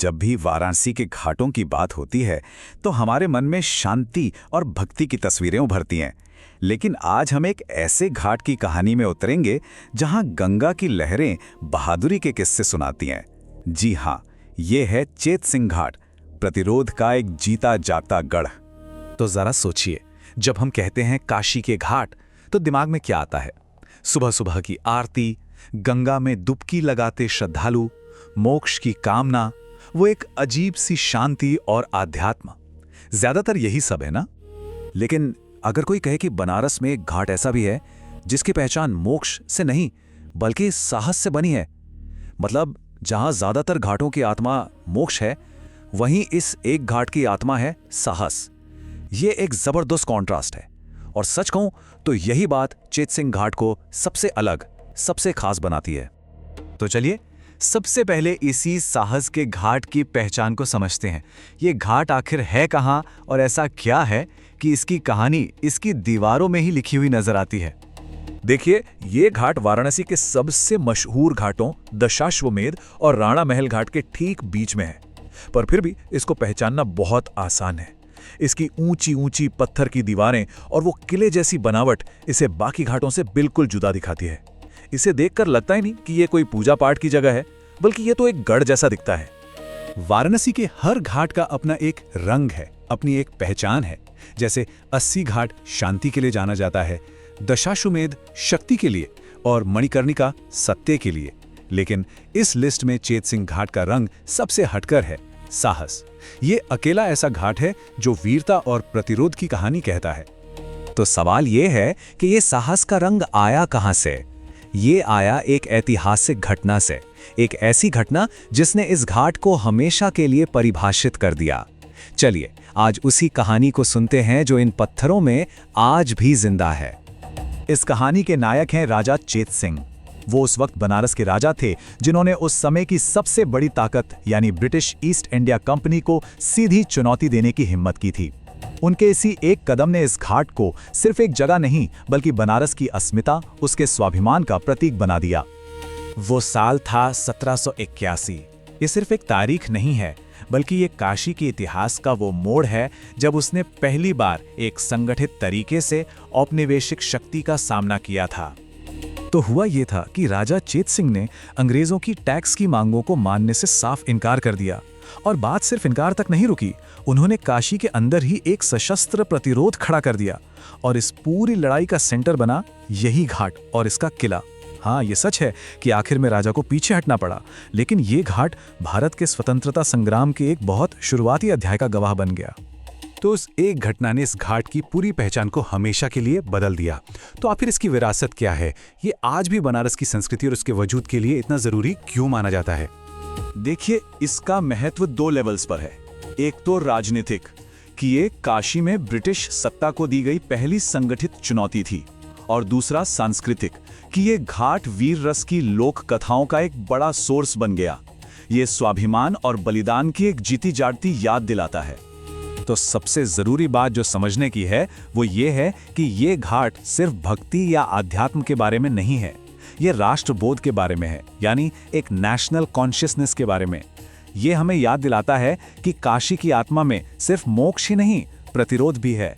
जब भी वाराणसी के घाटों की बात होती है तो हमारे मन में शांति और भक्ति की तस्वीरें उभरती हैं। लेकिन आज हम एक ऐसे घाट की कहानी में उतरेंगे जहां गंगा की लहरें बहादुरी के किस्से सुनाती हैं। जी हां, ये है चेत सिंह घाट, प्रतिरोध का एक जीता जागता गढ़। तो जरा सोचिए, जब हम कहते हैं काशी के घाट तो दिमाग में क्या आता है? सुबह सुबह की आरती, गंगा में डुबकी लगाते श्रद्धालु, मोक्ष की कामना, वो एक अजीब सी शांति और आध्यात्म। ज्यादातर यही सब है ना? लेकिन अगर कोई कहे कि बनारस में एक घाट ऐसा भी है जिसकी पहचान मोक्ष से नहीं बल्कि साहस से बनी है, मतलब जहां ज्यादातर घाटों की आत्मा मोक्ष है, वहीं इस एक घाट की आत्मा है साहस। ये एक जबरदस्त कॉन्ट्रास्ट है और सच कहूं तो यही बात चेत सिंह घाट को सबसे अलग, सबसे खास बनाती है। तो चलिए सबसे पहले इसी साहस के घाट की पहचान को समझते हैं। ये घाट आखिर है कहाँ और ऐसा क्या है कि इसकी कहानी इसकी दीवारों में ही लिखी हुई नजर आती है। देखिए, ये घाट वाराणसी के सबसे मशहूर घाटों दशाश्वमेध और राणा महल घाट के ठीक बीच में है, पर फिर भी इसको पहचानना बहुत आसान है। इसकी ऊंची ऊंची पत्थर की दीवारें और वो किले जैसी बनावट इसे बाकी घाटों से बिल्कुल जुदा दिखाती है। इसे देखकर लगता ही नहीं कि ये कोई पूजा पाठ की जगह है, बल्कि ये तो एक गढ़ जैसा दिखता है। वाराणसी के हर घाट का अपना एक रंग है, अपनी एक पहचान है। जैसे 80 घाट शांति के लिए जाना जाता है, दशाश्वमेध शक्ति के लिए और मणिकर्णिका सत्य के लिए। लेकिन इस लिस्ट में चेत सिंह घाट का रंग सबसे हटकर है, साहस। ये अकेला ऐसा घाट है जो वीरता और प्रतिरोध की कहानी कहता है। तो सवाल ये है कि ये साहस का रंग आया कहां से? ये आया एक ऐतिहासिक घटना से, एक ऐसी घटना जिसने इस घाट को हमेशा के लिए परिभाषित कर दिया। चलिए आज उसी कहानी को सुनते हैं जो इन पत्थरों में आज भी जिंदा है। इस कहानी के नायक हैं राजा चेत सिंह। वो उस वक्त बनारस के राजा थे जिन्होंने उस समय की सबसे बड़ी ताकत यानी ब्रिटिश ईस्ट इंडिया कंपनी को सीधी चुनौती देने की हिम्मत की थी। उनके इसी एक कदम ने इस घाट को सिर्फ एक जगह नहीं बल्कि बनारस की अस्मिता, उसके स्वाभिमान का प्रतीक बना दिया। वो साल था 1781। ये सिर्फ एक तारीख नहीं है, बल्कि ये काशी के इतिहास का वो मोड़ है जब उसने पहली बार एक संगठित तरीके से औपनिवेशिक शक्ति का सामना किया था। तो हुआ ये था कि राजा चेत सिंह ने अंग्रेजों की टैक्स की मांगों को मानने से साफ इनकार कर दिया। और बात सिर्फ इनकार तक नहीं रुकी, उन्होंने काशी के अंदर ही एक सशस्त्र प्रतिरोध खड़ा कर दिया और इस पूरी लड़ाई का सेंटर बना यही घाट और इसका किला। हाँ, ये सच है कि आखिर में राजा को पीछे हटना पड़ा, लेकिन ये घाट भारत के स्वतंत्रता संग्राम के एक बहुत शुरुआती अध्याय का गवाह बन गया। तो उस एक घटना ने इस घाट की पूरी पहचान को हमेशा के लिए बदल दिया। तो आखिर इसकी विरासत क्या है? ये आज भी बनारस की संस्कृति और उसके वजूद के लिए इतना जरूरी क्यों माना जाता है? देखिए, इसका महत्व 2 लेवल्स पर है। एक तो राजनीतिक, कि ये काशी में ब्रिटिश सत्ता को दी गई पहली संगठित चुनौती थी, और दूसरा सांस्कृतिक, कि ये घाट वीर रस की लोक कथाओं का एक बड़ा सोर्स बन गया। ये स्वाभिमान और बलिदान की एक जीती जागती याद दिलाता है। तो सबसे जरूरी बात जो समझने की है वो ये है कि ये घाट सिर्फ भक्ति या आध्यात्म के बारे में नहीं है, ये राष्ट्रबोध के बारे में है, यानी एक नेशनल कॉन्शियसनेस के बारे में। ये हमें याद दिलाता है कि काशी की आत्मा में सिर्फ मोक्ष ही नहीं, प्रतिरोध भी है।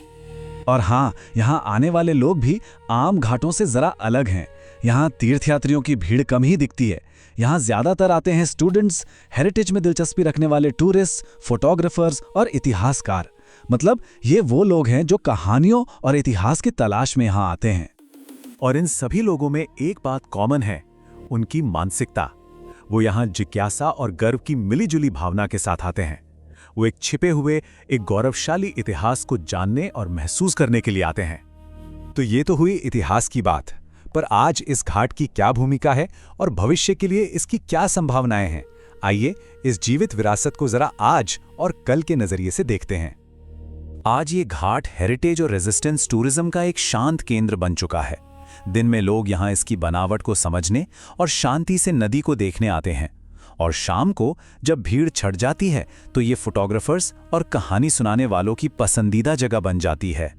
और हाँ, यहाँ आने वाले लोग भी आम घाटों से जरा अलग हैं। यहाँ तीर्थयात्रियों की भीड़ कम ही दिखती है। यहाँ ज्यादातर आते हैं स्टूडेंट्स, हेरिटेज में दिलचस्पी रखने वाले टूरिस्ट, फोटोग्राफर्स और इतिहासकार। मतलब ये वो लोग हैं जो कहानियों और इतिहास की तलाश में यहाँ आते हैं। और इन सभी लोगों में एक बात कॉमन है, उनकी मानसिकता। वो यहाँ जिज्ञासा और गर्व की मिलीजुली भावना के साथ आते हैं। वो एक छिपे हुए, एक गौरवशाली इतिहास को जानने और महसूस करने के लिए आते हैं। तो ये तो हुई इतिहास की बात, पर आज इस घाट की क्या भूमिका है और भविष्य के लिए इसकी क्या संभावनाएं हैं? आइए इस जीवित विरासत को जरा आज और कल के नजरिए से देखते हैं। आज ये घाट हेरिटेज और रेजिस्टेंस टूरिज्म का एक शांत केंद्र बन चुका है। दिन में लोग यहाँ इसकी बनावट को समझने और शांति से नदी को देखने आते हैं, और शाम को जब भीड़ छट जाती है तो ये फोटोग्राफर्स और कहानी सुनाने वालों की पसंदीदा जगह बन जाती है।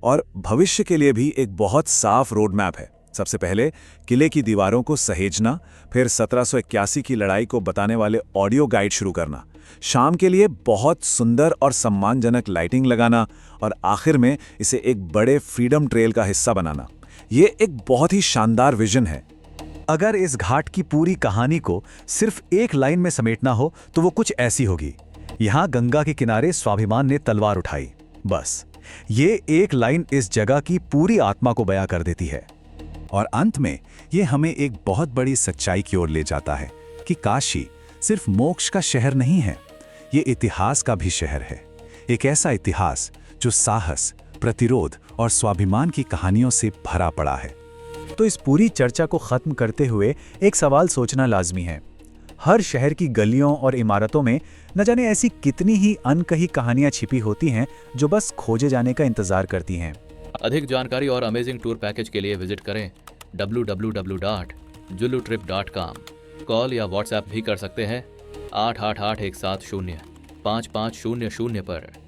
और भविष्य के लिए भी एक बहुत साफ रोड मैप है। सबसे पहले किले की दीवारों को सहेजना, फिर 1781 की लड़ाई को बताने वाले ऑडियो गाइड शुरू करना, शाम के लिए बहुत सुंदर और सम्मानजनक लाइटिंग लगाना और आखिर में इसे एक बड़े फ्रीडम ट्रेल का हिस्सा बनाना, ये एक बहुत ही शानदार विजन है। अगर इस घाट की पूरी कहानी को सिर्फ एक लाइन में समेटना हो तो वो कुछ ऐसी होगी। यहाँ गंगा के किनारे स्वाभिमान ने तलवार उठाई। बस ये एक लाइन इस जगह की पूरी आत्मा को बयां कर देती है। और अंत में ये हमें एक बहुत बड़ी सच्चाई की ओर ले जाता है कि काशी सिर्फ मोक्ष का शहर नहीं है, ये इतिहास का भी शहर है। एक ऐसा इतिहास जो साहस, प्रतिरोध और स्वाभिमान की कहानियों से भरा पड़ा है। तो इस पूरी चर्चा को खत्म करते हुए एक सवाल सोचना लाजमी है। हर शहर की गलियों और इमारतों में न जाने ऐसी कितनी ही अनकही कहानियां छिपी होती हैं जो बस खोजे जाने का इंतजार करती हैं। अधिक जानकारी और अमेजिंग टूर पैकेज के लिए विजिट करें www.jullutrip.com। कॉल या व्हाट्सएप भी कर सकते हैं 8881705500 पर।